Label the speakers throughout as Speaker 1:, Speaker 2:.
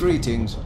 Speaker 1: Greetings.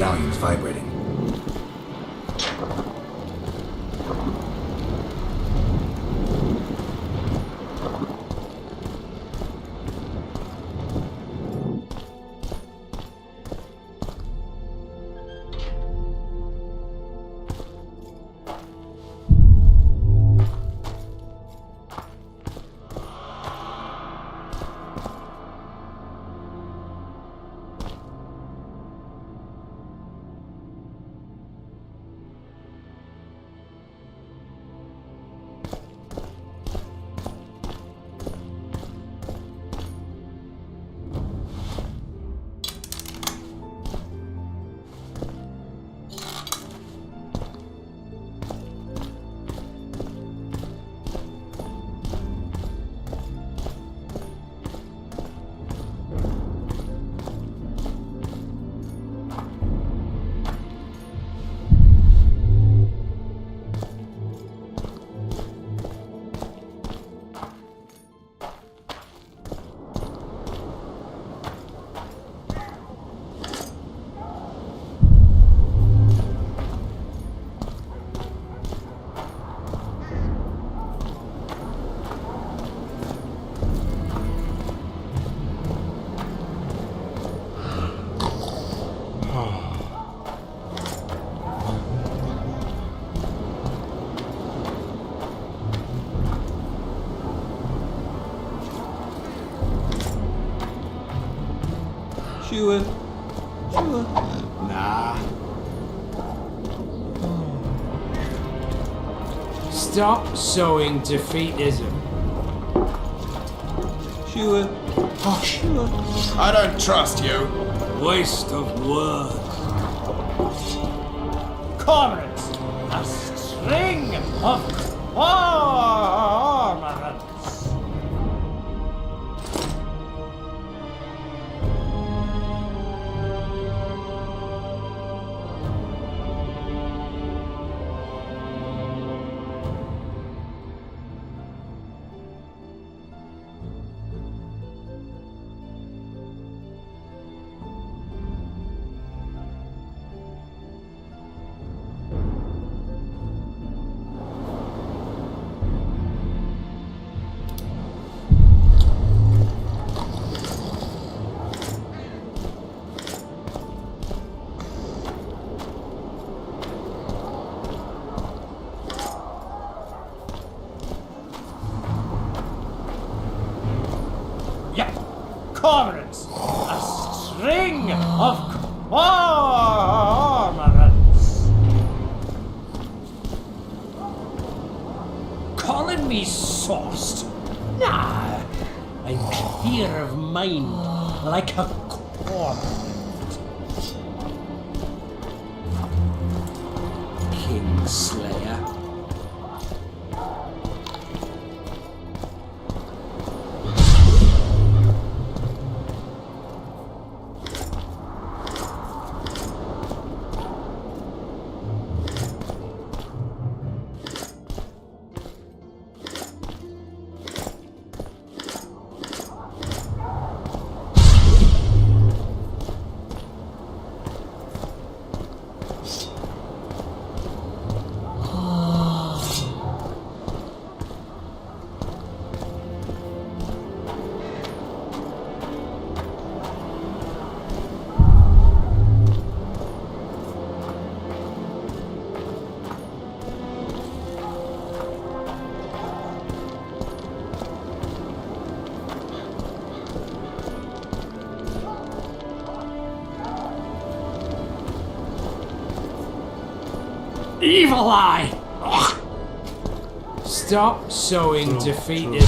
Speaker 1: medallion's vibrating.
Speaker 2: Sure.
Speaker 3: Nah.
Speaker 4: Stop sowing defeatism.
Speaker 2: Sure.
Speaker 3: Oh, sure. I don't trust you.
Speaker 4: Waste of words.
Speaker 5: Comrades, a string of cormorants. Cormorants, a string of cormorants. Calling me sauced? Nah, I'm clear of mind like a cormorant. Kingslayer. Evil Eye! Ugh.
Speaker 4: Stop sowing defeatism.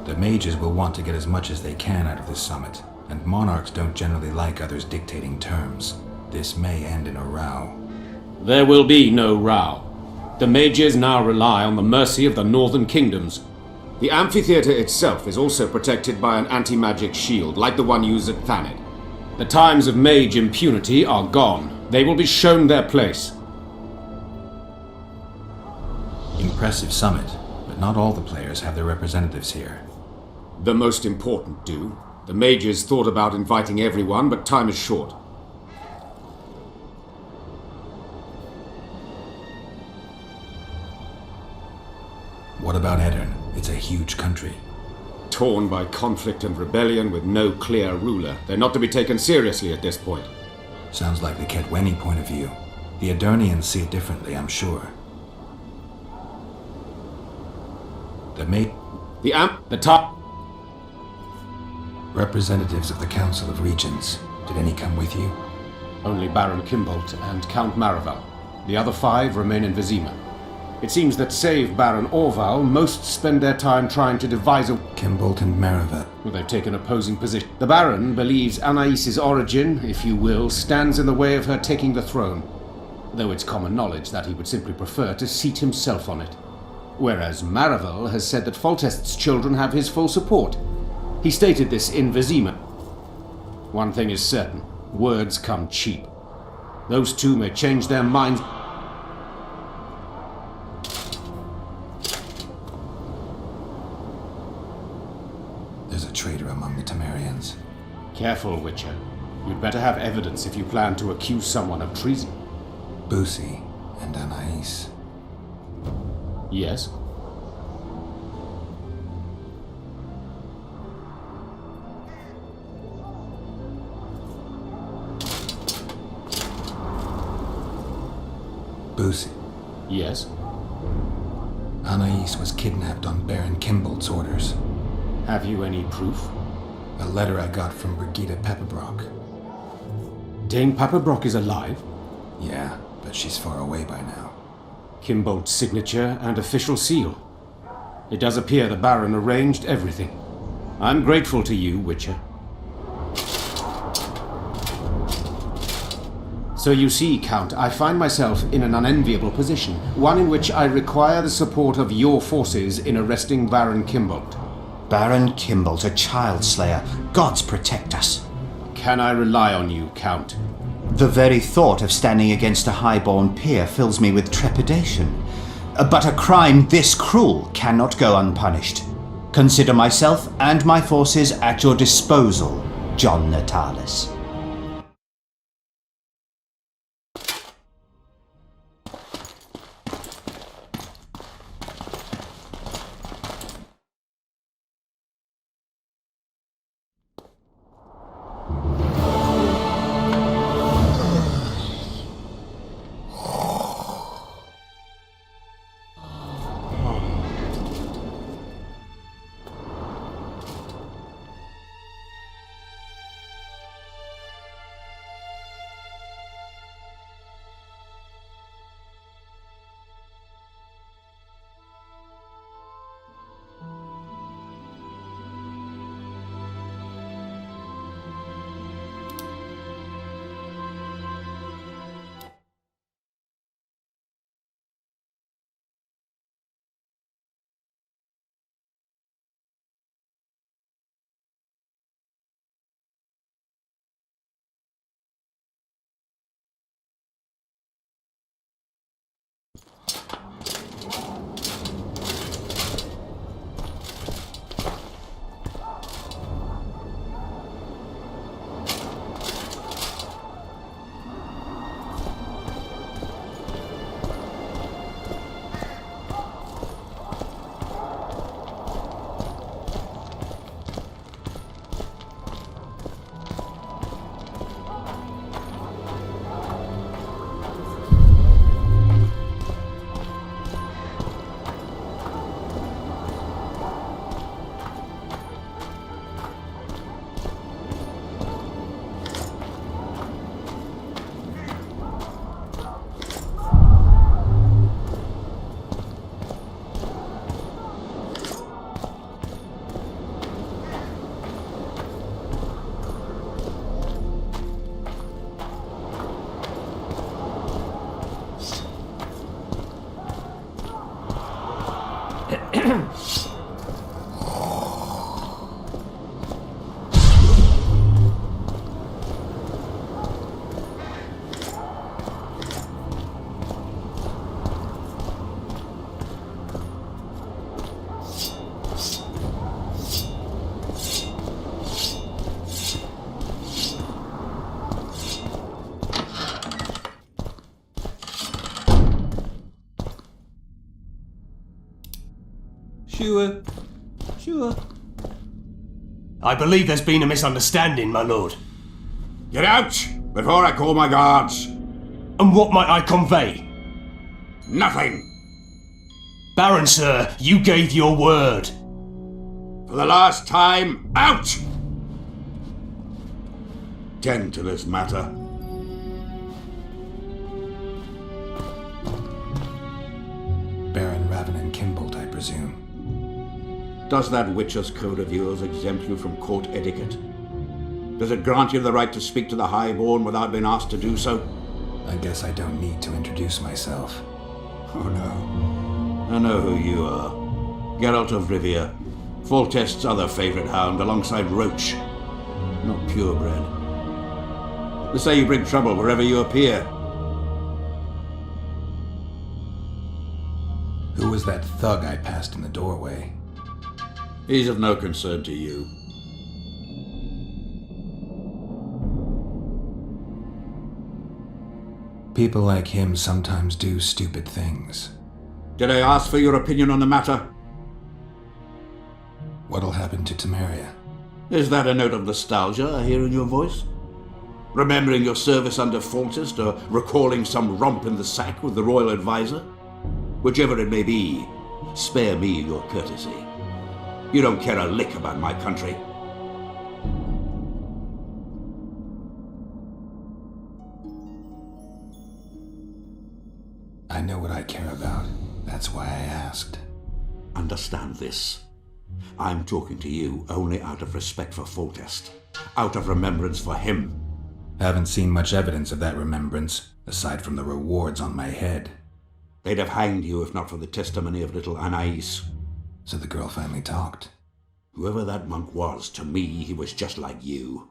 Speaker 1: The mages will want to get as much as they can out of this summit, and monarchs don't generally like others dictating terms. This may end in a row.
Speaker 6: There will be no row. The mages now rely on the mercy of the northern kingdoms. The amphitheater itself is also protected by an anti-magic shield, like the one used at Thanid. The times of mage impunity are gone. They will be shown their place.
Speaker 1: Impressive impressive summit, but not all the players have their representatives here.
Speaker 6: The most important do. The mages thought about inviting everyone, but time is short.
Speaker 1: What about Edirn? It's a huge country.
Speaker 6: Torn by conflict and rebellion with no clear ruler. They're not to be taken seriously at this point.
Speaker 1: Sounds like the Ketweni point of view. The Edirnians see it differently, I'm sure.
Speaker 6: The top
Speaker 1: Representatives of the Council of Regents. Did any come with you?
Speaker 6: Only Baron Kimbolt and Count Maraval. The other 5 remain in Vizima. It seems that save Baron Orval, most spend their time trying to devise a...
Speaker 1: Kimbolt and Maravel.
Speaker 6: Well, they've taken opposing positions. The Baron believes Anais's origin, if you will, stands in the way of her taking the throne, though it's common knowledge that he would simply prefer to seat himself on it. Whereas Maravel has said that Foltest's children have his full support. He stated this in Vizima. One thing is certain, words come cheap. Those two may change their minds.
Speaker 1: There's a traitor among the Temerians.
Speaker 6: Careful, Witcher. You'd better have evidence if you plan to accuse someone of treason.
Speaker 1: Busi and Anais.
Speaker 6: Yes?
Speaker 1: Busi.
Speaker 6: Yes?
Speaker 1: Anais was kidnapped on Baron Kimbolt's orders.
Speaker 6: Have you any proof?
Speaker 1: A letter I got from Brigitte Pepperbrock.
Speaker 6: Dame Pepperbrock is alive?
Speaker 1: Yeah, but she's far away by now.
Speaker 6: Kimbolt's signature and official seal. It does appear the Baron arranged everything. I'm grateful to you, Witcher. So you see, Count, I find myself in an unenviable position, one in which I require the support of your forces in arresting Baron Kimbolt.
Speaker 7: Baron Kimbolt, a child slayer. Gods protect us.
Speaker 6: Can I rely on you, Count?
Speaker 7: The very thought of standing against a highborn peer fills me with trepidation. But a crime this cruel cannot go unpunished. Consider myself and my forces at your disposal, John Natalis.
Speaker 2: Sure. Sure.
Speaker 8: I believe there's been a misunderstanding, my lord.
Speaker 6: Get out before I call my guards.
Speaker 8: And what might I convey?
Speaker 6: Nothing.
Speaker 8: Baron, sir, you gave your word.
Speaker 6: For the last time, out! Tend to this matter.
Speaker 1: Baron Ravenin Kimbolt, I presume.
Speaker 6: Does that Witcher's code of yours exempt you from court etiquette? Does it grant you the right to speak to the Highborn without being asked to do so?
Speaker 1: I guess I don't need to introduce myself.
Speaker 6: Oh no. I know who you are. Geralt of Rivia, Foltest's other favorite hound alongside Roach. Not purebred. They say you bring trouble wherever you appear.
Speaker 1: Who was that thug I passed in the doorway?
Speaker 6: He's of no concern to you.
Speaker 1: People like him sometimes do stupid things.
Speaker 6: Did I ask for your opinion on the matter?
Speaker 1: What'll happen to Temeria?
Speaker 6: Is that a note of nostalgia I hear in your voice? Remembering your service under Foltest, or recalling some romp in the sack with the royal advisor? Whichever it may be, spare me your courtesy. You don't care a lick about my country.
Speaker 1: I know what I care about. That's why I asked.
Speaker 6: Understand this. I'm talking to you only out of respect for Foltest, out of remembrance for him.
Speaker 1: Haven't seen much evidence of that remembrance, aside from the rewards on my head.
Speaker 6: They'd have hanged you if not for the testimony of little Anais.
Speaker 1: So the girl finally talked.
Speaker 6: Whoever that monk was, to me, he was just like you.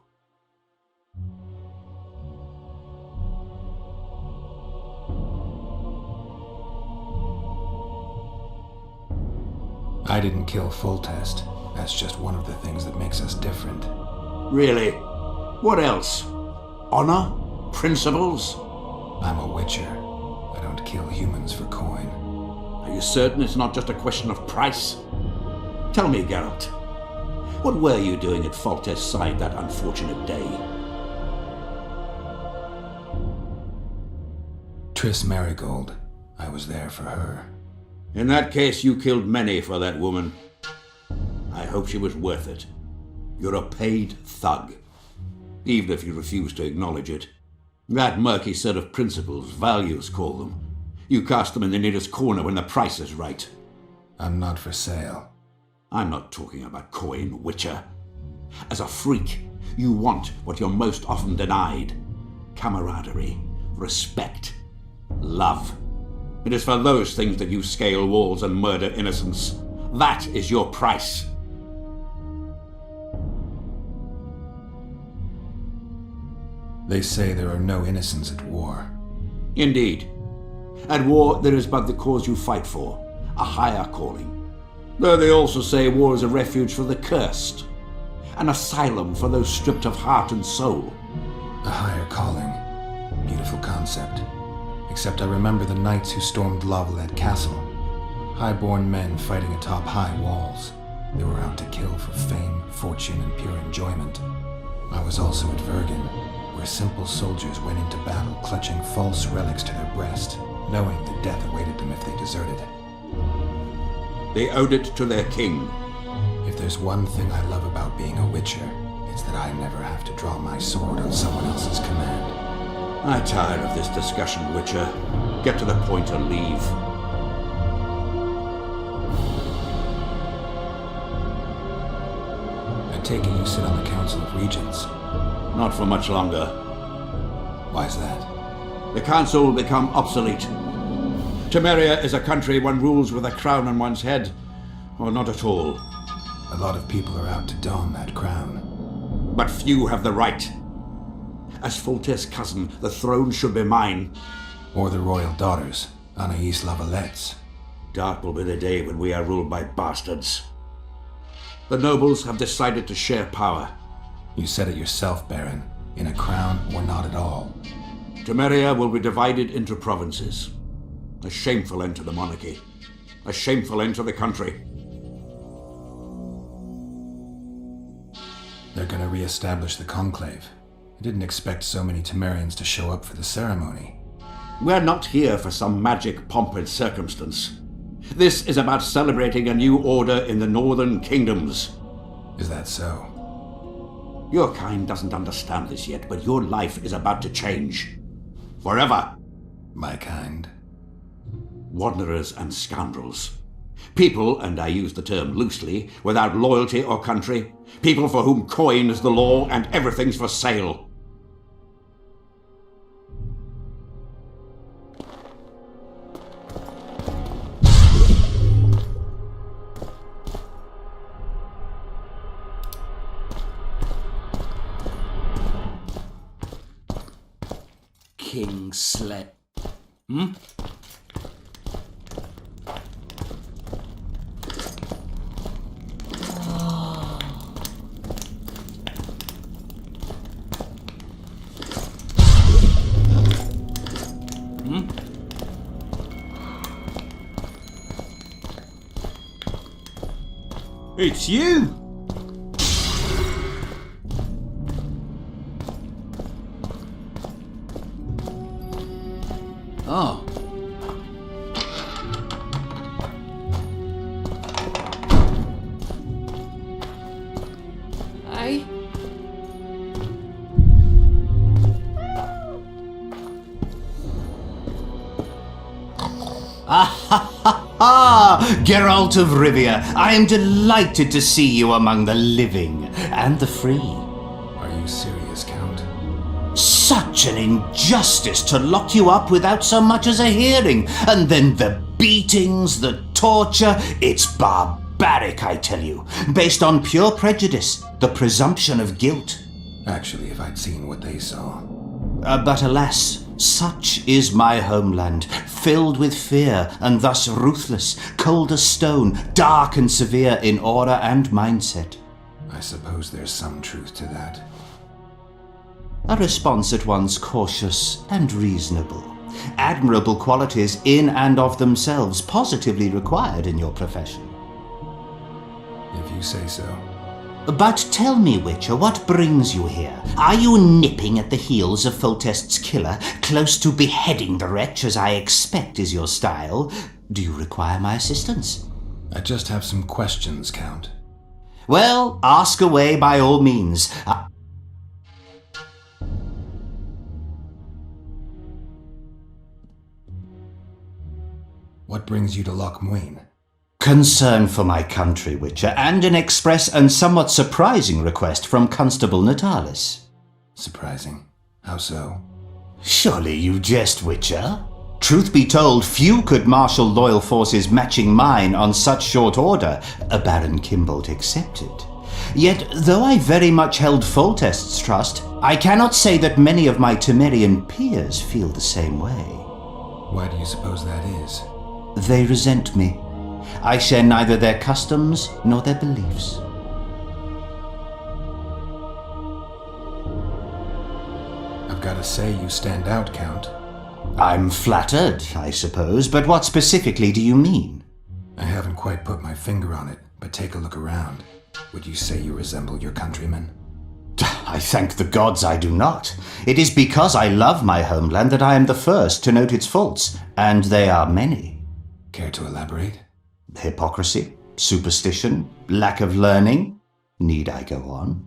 Speaker 1: I didn't kill Foltest. That's just one of the things that makes us different.
Speaker 6: Really? What else? Honor? Principles?
Speaker 1: I'm a witcher. I don't kill humans for coin.
Speaker 6: Are you certain it's not just a question of price? Tell me, Geralt. What were you doing at Foltest's side that unfortunate day?
Speaker 1: Triss Marigold. I was there for her.
Speaker 6: In that case, you killed many for that woman. I hope she was worth it. You're a paid thug, even if you refuse to acknowledge it. That murky set of principles, values call them. You cast them in the nearest corner when the price is right.
Speaker 1: I'm not for sale.
Speaker 6: I'm not talking about coin, Witcher. As a freak, you want what you're most often denied. Camaraderie, respect, love. It is for those things that you scale walls and murder innocents. That is your price.
Speaker 1: They say there are no innocents at war.
Speaker 6: Indeed. At war, there is but the cause you fight for, a higher calling. Though they also say war is a refuge for the cursed, an asylum for those stripped of heart and soul.
Speaker 1: A higher calling. Beautiful concept. Except I remember the knights who stormed Lavalette Castle. Highborn men fighting atop high walls. They were out to kill for fame, fortune, and pure enjoyment. I was also at Vergen, where simple soldiers went into battle clutching false relics to their breast, knowing that death awaited them if they deserted.
Speaker 6: They owed it to their king.
Speaker 1: If there's one thing I love about being a witcher, it's that I never have to draw my sword on someone else's command.
Speaker 6: I'm tired of this discussion, Witcher. Get to the point or leave.
Speaker 1: I take it you sit on the Council of Regents.
Speaker 6: Not for much longer.
Speaker 1: Why's that?
Speaker 6: The council will become obsolete. Temeria is a country one rules with a crown on one's head, or not at all.
Speaker 1: A lot of people are out to don that crown.
Speaker 6: But few have the right. As Foltest's cousin, the throne should be mine.
Speaker 1: Or the royal daughters, Anais Lavalette's.
Speaker 6: Dark will be the day when we are ruled by bastards. The nobles have decided to share power.
Speaker 1: You said it yourself, Baron. In a crown or not at all.
Speaker 6: Temeria will be divided into provinces. A shameful end to the monarchy. A shameful end to the country.
Speaker 1: They're gonna re-establish the conclave. I didn't expect so many Temerians to show up for the ceremony.
Speaker 9: We're not here for some magic pomp and circumstance. This is about celebrating a new order in the Northern Kingdoms.
Speaker 1: Is that so?
Speaker 9: Your kind doesn't understand this yet, but your life is about to change. Forever.
Speaker 1: My kind?
Speaker 9: Wanderers and scoundrels. People, and I use the term loosely, without loyalty or country. People for whom coin is the law and everything's for sale.
Speaker 5: Kingslayer.
Speaker 2: It's you!
Speaker 5: Oh. Aye.
Speaker 7: Geralt of Rivia, I am delighted to see you among the living and the free.
Speaker 1: Are you serious, Count?
Speaker 7: Such an injustice to lock you up without so much as a hearing, and then the beatings, the torture, it's barbaric, I tell you, based on pure prejudice, the presumption of guilt.
Speaker 1: Actually, if I'd seen what they saw.
Speaker 7: But alas, such is my homeland, filled with fear and thus ruthless, cold as stone, dark and severe in aura and mindset.
Speaker 1: I suppose there's some truth to that.
Speaker 7: A response at once cautious and reasonable. Admirable qualities in and of themselves positively required in your profession.
Speaker 1: If you say so.
Speaker 7: But tell me, Witcher, what brings you here? Are you nipping at the heels of Foltest's killer, close to beheading the wretch, as I expect is your style? Do you require my assistance?
Speaker 1: I just have some questions, Count.
Speaker 7: Well, ask away by all means.
Speaker 1: What brings you to Loch Muin?
Speaker 7: Concern for my country, Witcher, and an express and somewhat surprising request from Constable Natalis.
Speaker 1: Surprising. How so?
Speaker 7: Surely you jest, Witcher. Truth be told, few could marshal loyal forces matching mine on such short order, Baron Kimbold excepted. Yet, though I very much held Foltest's trust, I cannot say that many of my Temerian peers feel the same way.
Speaker 1: Why do you suppose that is?
Speaker 7: They resent me. I share neither their customs nor their beliefs.
Speaker 1: I've got to say you stand out, Count.
Speaker 7: I'm flattered, I suppose, but what specifically do you mean?
Speaker 1: I haven't quite put my finger on it, but take a look around. Would you say you resemble your countrymen?
Speaker 7: I thank the gods I do not. It is because I love my homeland that I am the first to note its faults, and they are many.
Speaker 1: Care to elaborate?
Speaker 7: Hypocrisy, superstition, lack of learning. Need I go on?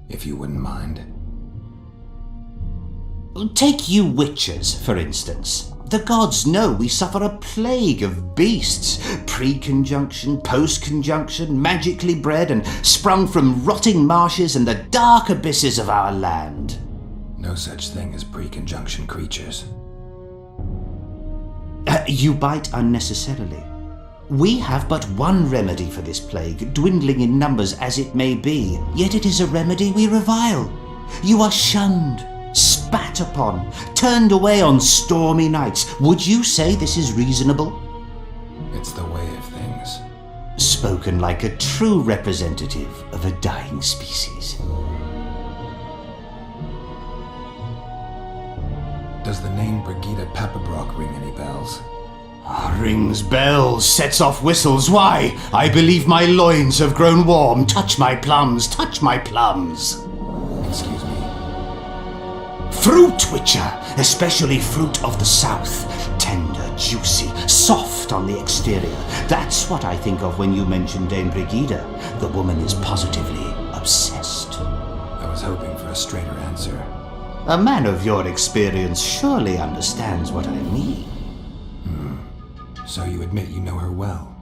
Speaker 1: If you wouldn't mind.
Speaker 7: Take you witches, for instance. The gods know we suffer a plague of beasts, pre-conjunction, post-conjunction, magically bred and sprung from rotting marshes and the dark abysses of our land.
Speaker 1: No such thing as pre-conjunction creatures.
Speaker 7: You bite unnecessarily. We have but one remedy for this plague, dwindling in numbers as it may be, yet it is a remedy we revile. You are shunned, spat upon, turned away on stormy nights. Would you say this is reasonable?
Speaker 1: It's the way of things.
Speaker 7: Spoken like a true representative of a dying species.
Speaker 1: Does the name Brigida Pappabrock ring any bells?
Speaker 7: Rings bells, sets off whistles. Why? I believe my loins have grown warm. Touch my plums, touch my plums.
Speaker 1: Excuse me.
Speaker 7: Fruit witcher, especially fruit of the south. Tender, juicy, soft on the exterior. That's what I think of when you mention Dame Brigida. The woman is positively obsessed.
Speaker 1: I was hoping for a straighter answer.
Speaker 7: A man of your experience surely understands what I mean.
Speaker 1: So you admit you know her well?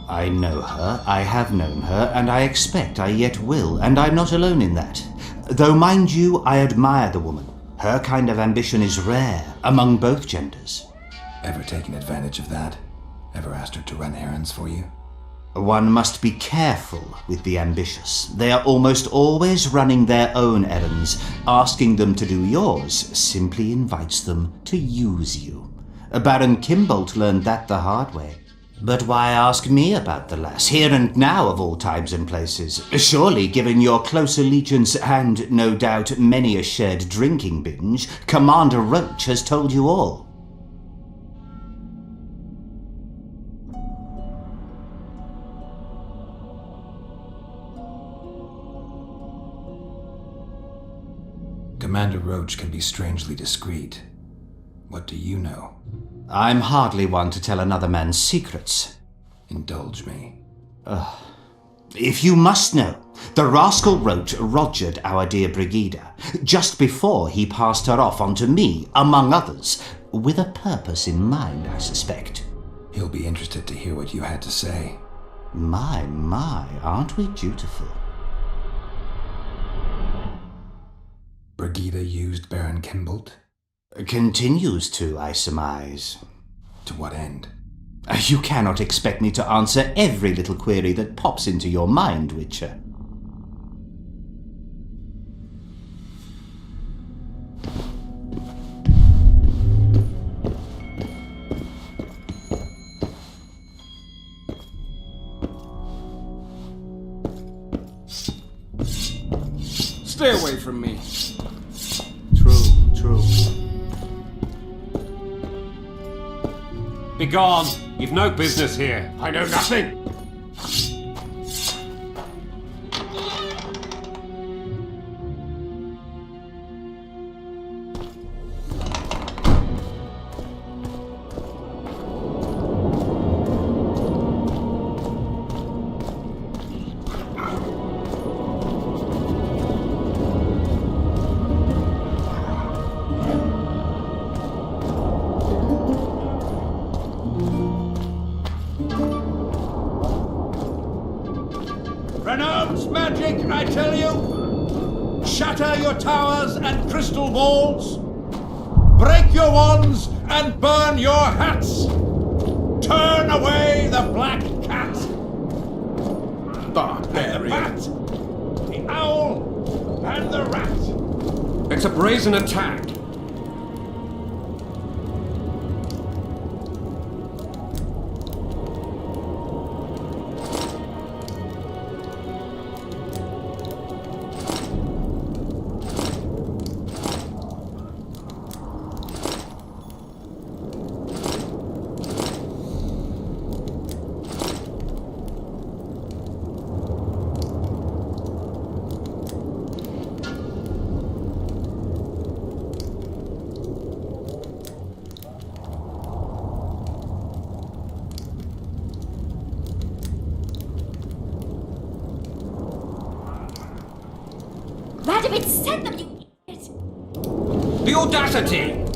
Speaker 7: I know her, I have known her, and I expect I yet will, and I'm not alone in that. Though, mind you, I admire the woman. Her kind of ambition is rare among both genders.
Speaker 1: Ever taken advantage of that? Ever asked her to run errands for you?
Speaker 7: One must be careful with the ambitious. They are almost always running their own errands. Asking them to do yours simply invites them to use you. Baron Kimbolt learned that the hard way. But why ask me about the lass, here and now of all times and places? Surely, given your close allegiance and, no doubt, many a shared drinking binge, Commander Roach has told you all.
Speaker 1: Commander Roach can be strangely discreet. What do you know?
Speaker 7: I'm hardly one to tell another man's secrets.
Speaker 1: Indulge me.
Speaker 7: If you must know, the rascal Roach rogered our dear Brigida just before he passed her off onto me, among others, with a purpose in mind, I suspect.
Speaker 1: He'll be interested to hear what you had to say.
Speaker 7: My, aren't we dutiful?
Speaker 1: Brigida used Baron Kimbolt?
Speaker 7: Continues to, I surmise.
Speaker 1: To what end?
Speaker 7: You cannot expect me to answer every little query that pops into your mind, Witcher.
Speaker 2: Stay away from me.
Speaker 7: True.
Speaker 6: Begone! You've no business here. I know nothing.
Speaker 9: Renounce magic, I tell you! Shatter your towers and crystal walls! Break your wands and burn your hats! Turn away the black cat!
Speaker 3: Barbarian.
Speaker 9: The bat! The owl! And the rat!
Speaker 6: It's a brazen attack.
Speaker 10: Radovich sent them, you idiot!
Speaker 6: The audacity!